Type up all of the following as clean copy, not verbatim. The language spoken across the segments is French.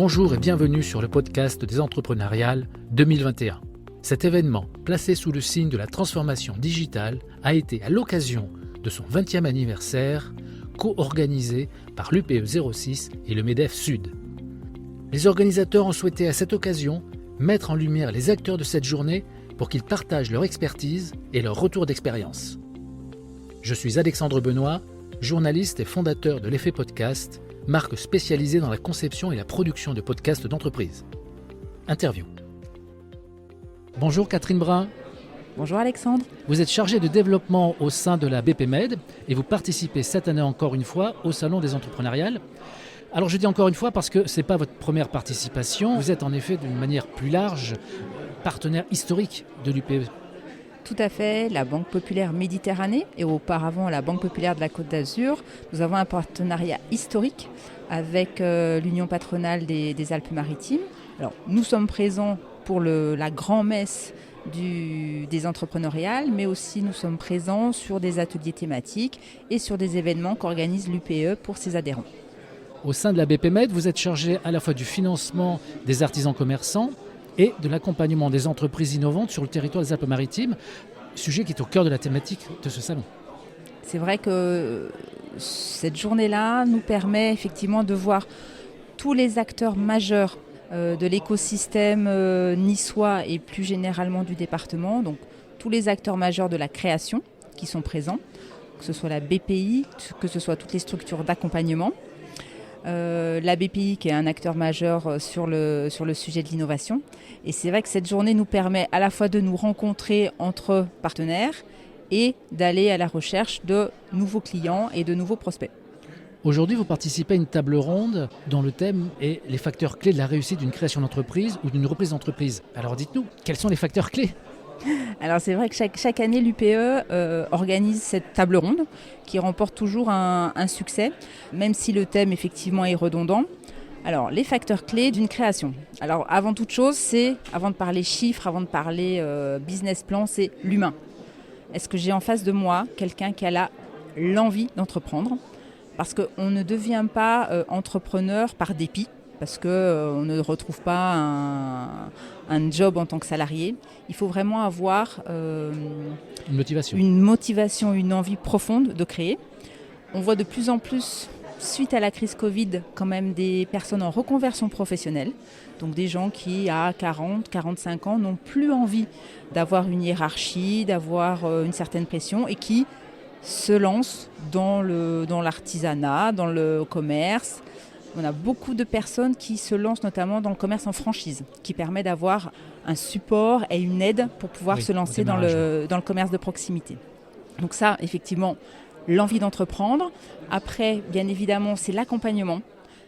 Bonjour et bienvenue sur le podcast des Entrepreneuriales 2021. Cet événement, placé sous le signe de la transformation digitale, a été à l'occasion de son 20e anniversaire, co-organisé par l'UPE 06 et le MEDEF Sud. Les organisateurs ont souhaité à cette occasion mettre en lumière les acteurs de cette journée pour qu'ils partagent leur expertise et leur retour d'expérience. Je suis Alexandre Benoît, journaliste et fondateur de l'Effet Podcast, marque spécialisée dans la conception et la production de podcasts d'entreprise. Interview. Bonjour Catherine Brun. Bonjour Alexandre. Vous êtes chargée de développement au sein de la BPMed et vous participez cette année encore une fois au Salon des Entrepreneuriales. Alors je dis encore une fois parce que ce n'est pas votre première participation. Vous êtes en effet d'une manière plus large partenaire historique de l'UPE. Tout à fait, la Banque Populaire Méditerranée et auparavant la Banque Populaire de la Côte d'Azur. Nous avons un partenariat historique avec l'Union patronale des Alpes-Maritimes. Alors, nous sommes présents pour la grand-messe des entrepreneuriales, mais aussi nous sommes présents sur des ateliers thématiques et sur des événements qu'organise l'UPE pour ses adhérents. Au sein de la BPMed, vous êtes chargé à la fois du financement des artisans commerçants et de l'accompagnement des entreprises innovantes sur le territoire des Alpes-Maritimes, sujet qui est au cœur de la thématique de ce salon. C'est vrai que cette journée-là nous permet effectivement de voir tous les acteurs majeurs de l'écosystème niçois et plus généralement du département, donc tous les acteurs majeurs de la création qui sont présents, que ce soit la BPI, que ce soit toutes les structures d'accompagnement. La BPI qui est un acteur majeur sur le sujet de l'innovation. Et c'est vrai que cette journée nous permet à la fois de nous rencontrer entre partenaires et d'aller à la recherche de nouveaux clients et de nouveaux prospects. Aujourd'hui, vous participez à une table ronde dont le thème est les facteurs clés de la réussite d'une création d'entreprise ou d'une reprise d'entreprise. Alors dites-nous, quels sont les facteurs clés ? Alors c'est vrai que chaque année l'UPE organise cette table ronde qui remporte toujours un succès, même si le thème effectivement est redondant. Alors les facteurs clés d'une création. Alors avant toute chose, avant de parler chiffres, avant de parler business plan, c'est l'humain. Est-ce que j'ai en face de moi quelqu'un qui a l'envie d'entreprendre ? Parce qu'on ne devient pas entrepreneur par dépit. Parce qu'on ne retrouve pas un job en tant que salarié. Il faut vraiment avoir une motivation, une envie profonde de créer. On voit de plus en plus, suite à la crise Covid, quand même des personnes en reconversion professionnelle. Donc des gens qui, à 40, 45 ans, n'ont plus envie d'avoir une hiérarchie, d'avoir une certaine pression et qui se lancent dans l'artisanat, dans le commerce. On a beaucoup de personnes qui se lancent notamment dans le commerce en franchise, qui permet d'avoir un support et une aide pour pouvoir se lancer dans le commerce de proximité. Donc ça, effectivement, l'envie d'entreprendre. Après, bien évidemment, c'est l'accompagnement.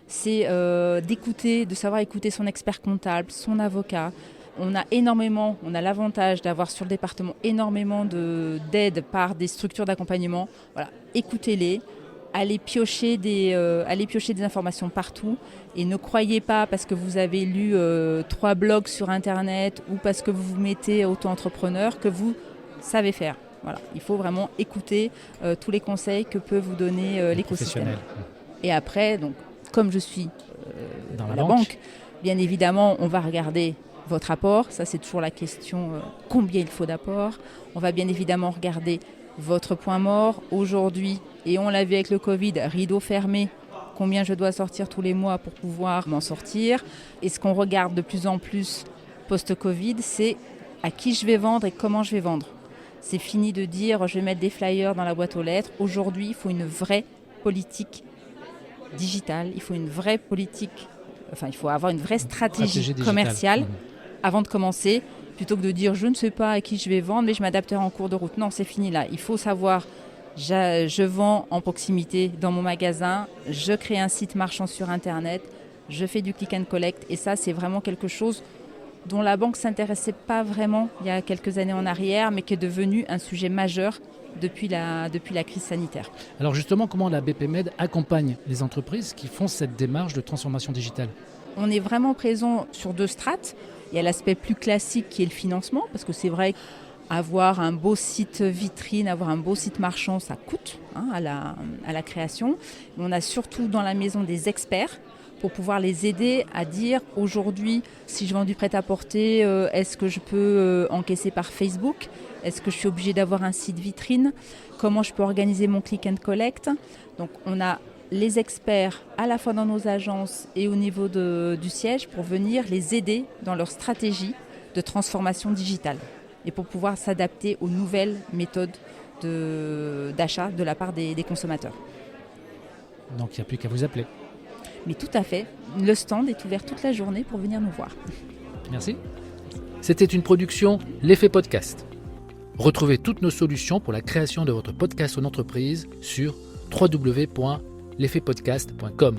C'est de savoir écouter son expert comptable, son avocat. On a l'avantage d'avoir sur le département énormément d'aide par des structures d'accompagnement. Voilà, écoutez-les. Allez piocher des informations partout et ne croyez pas parce que vous avez lu 3 blogs sur Internet ou parce que vous vous mettez auto-entrepreneur que vous savez faire. Voilà. Il faut vraiment écouter tous les conseils que peut vous donner l'écosystème. Et après, donc, comme je suis dans la banque, bien évidemment, on va regarder votre apport. Ça, c'est toujours la question combien il faut d'apport. On va bien évidemment regarder votre point mort. Aujourd'hui, et on l'a vu avec le Covid, rideau fermé, combien je dois sortir tous les mois pour pouvoir m'en sortir. Et ce qu'on regarde de plus en plus post-Covid, c'est à qui je vais vendre et comment je vais vendre. C'est fini de dire je vais mettre des flyers dans la boîte aux lettres. Aujourd'hui, il faut une vraie politique digitale, il faut avoir une vraie stratégie commerciale avant de commencer, plutôt que de dire je ne sais pas à qui je vais vendre, mais je m'adapterai en cours de route. Non, c'est fini là. Il faut savoir, je vends en proximité dans mon magasin, je crée un site marchand sur Internet, je fais du click and collect. Et ça, c'est vraiment quelque chose dont la banque ne s'intéressait pas vraiment il y a quelques années en arrière, mais qui est devenu un sujet majeur depuis la crise sanitaire. Alors justement, comment la BPMed accompagne les entreprises qui font cette démarche de transformation digitale ? On est vraiment présent sur 2 strates. Il y a l'aspect plus classique qui est le financement, parce que c'est vrai qu'avoir un beau site vitrine, avoir un beau site marchand, ça coûte à la création. Mais on a surtout dans la maison des experts pour pouvoir les aider à dire aujourd'hui, si je vends du prêt-à-porter, est-ce que je peux encaisser par Facebook ? Est-ce que je suis obligée d'avoir un site vitrine ? Comment je peux organiser mon click and collect ? Donc on a les experts à la fois dans nos agences et au niveau du siège pour venir les aider dans leur stratégie de transformation digitale et pour pouvoir s'adapter aux nouvelles méthodes d'achat de la part des consommateurs. Donc il n'y a plus qu'à vous appeler. Mais tout à fait, le stand est ouvert toute la journée pour venir nous voir. Merci. C'était une production L'Effet Podcast. Retrouvez toutes nos solutions pour la création de votre podcast en entreprise sur www.l'effetpodcast.com.